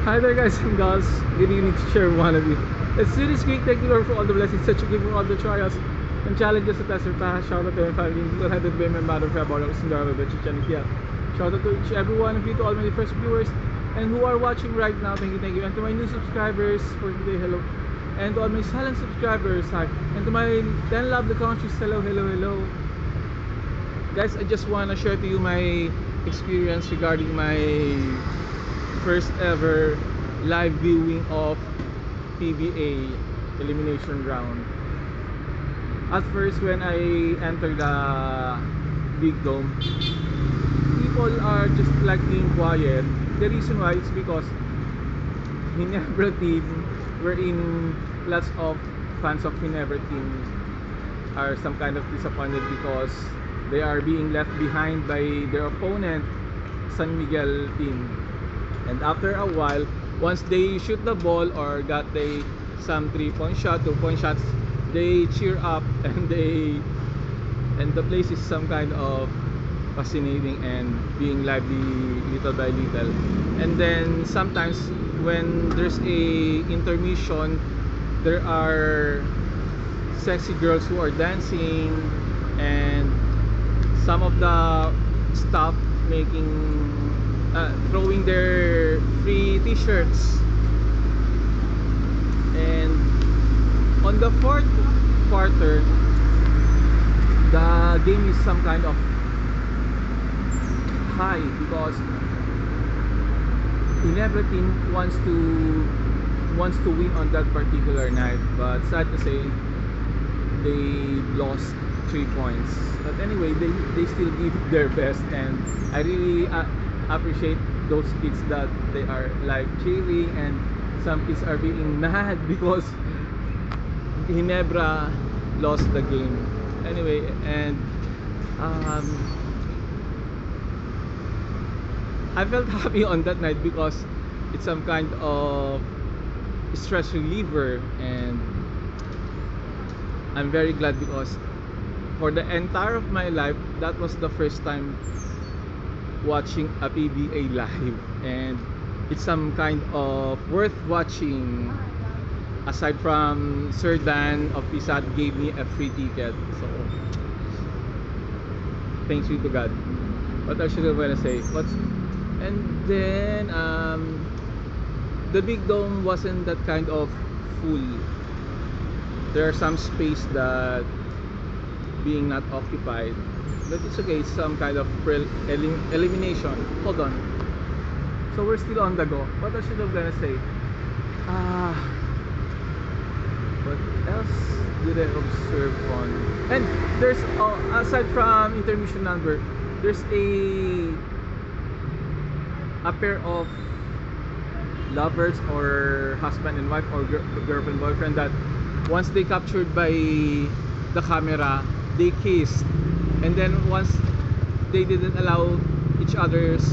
Hi there guys and gals, good evening to share one of you. Let's do this quick. Thank you Lord for all the blessings that you give me, all the trials and challenges that I surpass. Shout out to my family, people headed by my mother, Fabio, Sindara, Chichanikia. Shout out to each every one of you, to all my first viewers and who are watching right now. Thank you. And to my new subscribers for today, hello. And to all my silent subscribers, hi. And to my 10 lovely countries, hello. Guys, I just want to share to you my experience regarding my first ever live viewing of PBA elimination round. At first, when I entered the big dome, people are just like being quiet. The reason why is because Ginebra team, wherein lots of fans of Ginebra team are some kind of disappointed because they are being left behind by their opponent, San Miguel team. And after a while, once they shoot the ball or got some 3-point shot, 2-point shots, they cheer up and the place is some kind of fascinating and being lively little by little. And then sometimes when there's a intermission, there are sexy girls who are dancing, and some of the staff throwing their free t-shirts. And on the fourth quarter, the game is some kind of high because Ginebra team wants to win on that particular night, but sad to say they lost 3 points. But anyway, they still give their best, and I really appreciate those kids that they are like cheering, and some kids are being mad because Ginebra lost the game. Anyway, and I felt happy on that night because it's some kind of stress reliever, and I'm very glad because for the entire of my life, that was the first time watching a PBA live, and it's some kind of worth watching. Aside from Sir Dan of PSAT gave me a free ticket, so thanks be to God. What else should I want to say? And then the big dome wasn't that kind of full. There are some space that being not occupied, but it's okay. It's some kind of elimination. Hold on. So we're still on the go. What else should I gonna say? What else did I observe on? And there's aside from intermission number, there's a pair of lovers or husband and wife or girlfriend boyfriend that once they captured by the camera, they kissed, and then once they didn't allow each other's